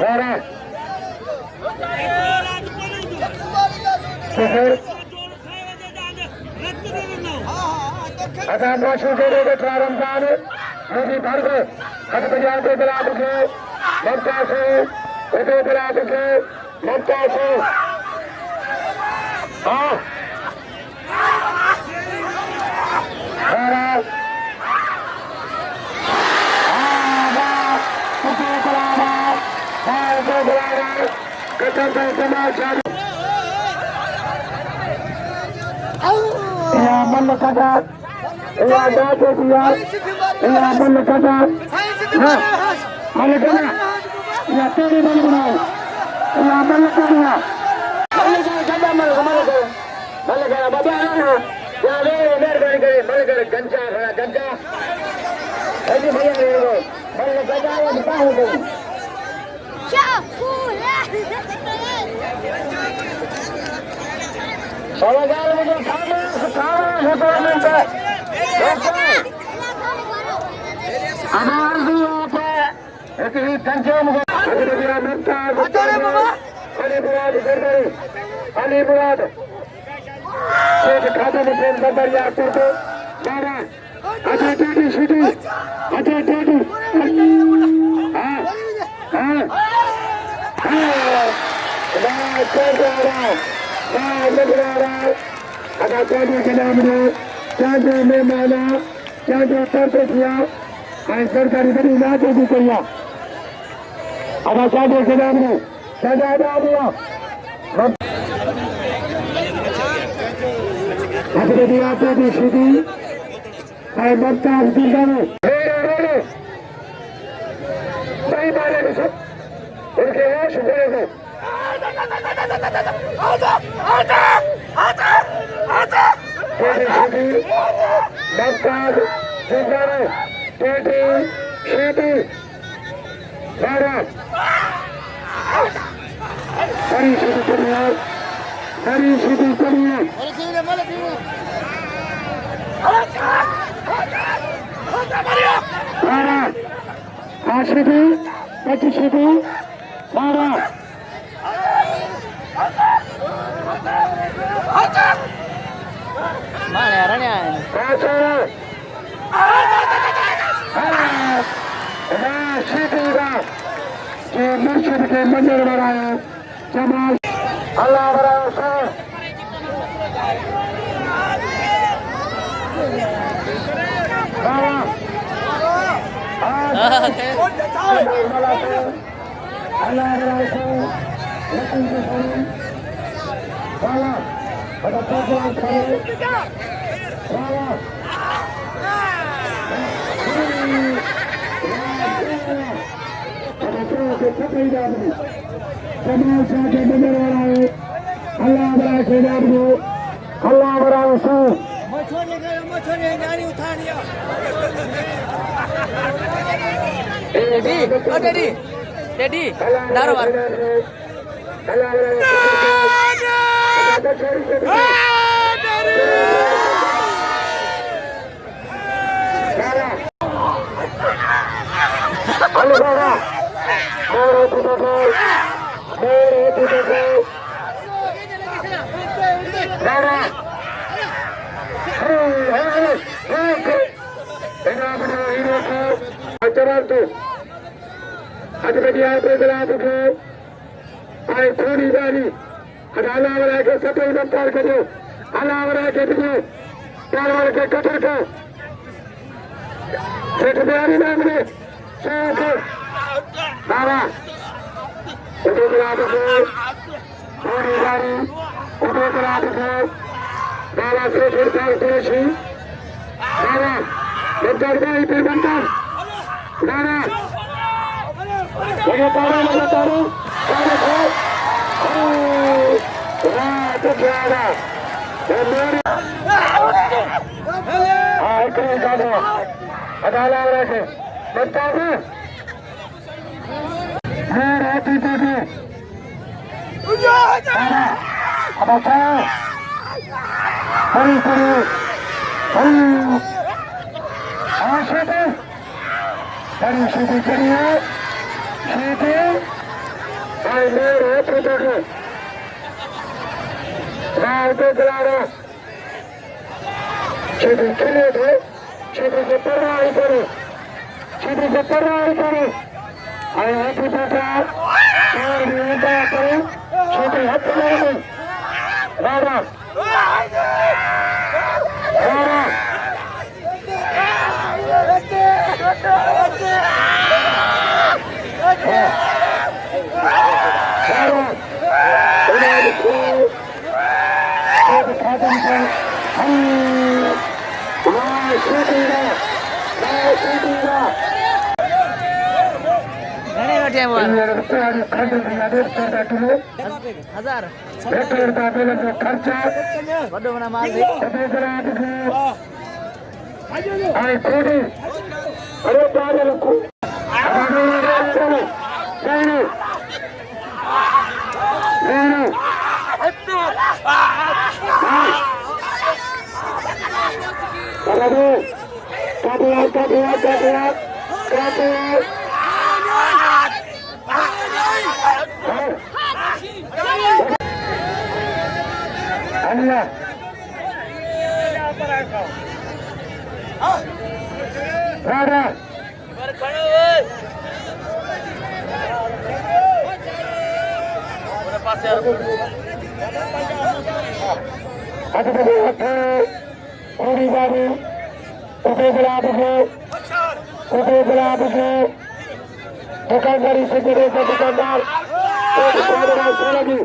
Rara. Seher. Asan Rashi ke प्रारंभान मुझे भर के हद बजा के बला के ममता से उसे बला के ममता से हाँ Rara. Ya mana kata, ya ada dia, ya mana kata, mana kata, ya teri mana kata, ya mana kata, mana kata mana kata, bapa ya leher kare, mana kata ganja, ini mana leher, mana kata ya tahu tu. Kalau jalan itu sama misalnya. Ada lagi apa? Itu kancing. Ada dia minta. Ali Murad Gardari. Ali Murad. Saya kata mungkin gambar yang tu. Mana? Ada tadi situ. Ada tadi. Ada tadi kenapa? Jangan memana, jangan tersedia. Answer dari tadi nak jadi kaya. Ada tadi kenapa? Jangan ada dia. Ada dia tadi situ. Saya bantah di sana. Saya balik besok. Oke, sudah. Teti Shiti, Bantad, Jindara, Teti Shiti, Rara. Hari Shiti Kariya, Hari Shiti Kariya. Rara, Ashiti, Teti Shiti, Rara. Mana orangnya? Kasar. Shitiga. Ye murshid ke manzar baraya. Jamal. Allah barasa. Allah barasa. Allah. Ada program saya. Saya. Ada program kita ini. Jamal saja benar-benar. Allah berasa dulu. Allah berasa. मछली गाड़ी उठा लिया Daddy, Daddy, daro bar. Ada media bergerak itu, ay thodi dari, ada Allah berake satu bentar kerja, Allah berake itu, Allah berake kerja. Sekretari namanya, saya, Baba, untuk bergerak itu, thodi dari, untuk bergerak itu, Baba sekretari tersi, Baba, bentar dari bentar, Baba. Lagi taruh, taruh. Itu tiada. Itu tiada. Ada Allah berasa. Betul. Itu tiada. Apa sah? Hari. Asyik. Hari sudah kerja. Siti. Hai Nero Putri. Rauto Clara. Siti kini tu. Siti separai kiri. Siti separai kiri. Hai Putri. Hai Nero kiri. Siti hati lagi. Rara. Rara. ઘણી વાટી આવ્યો 1000 વડો મને માલ દે दुकानदारी से जुड़े दुकानदार लगी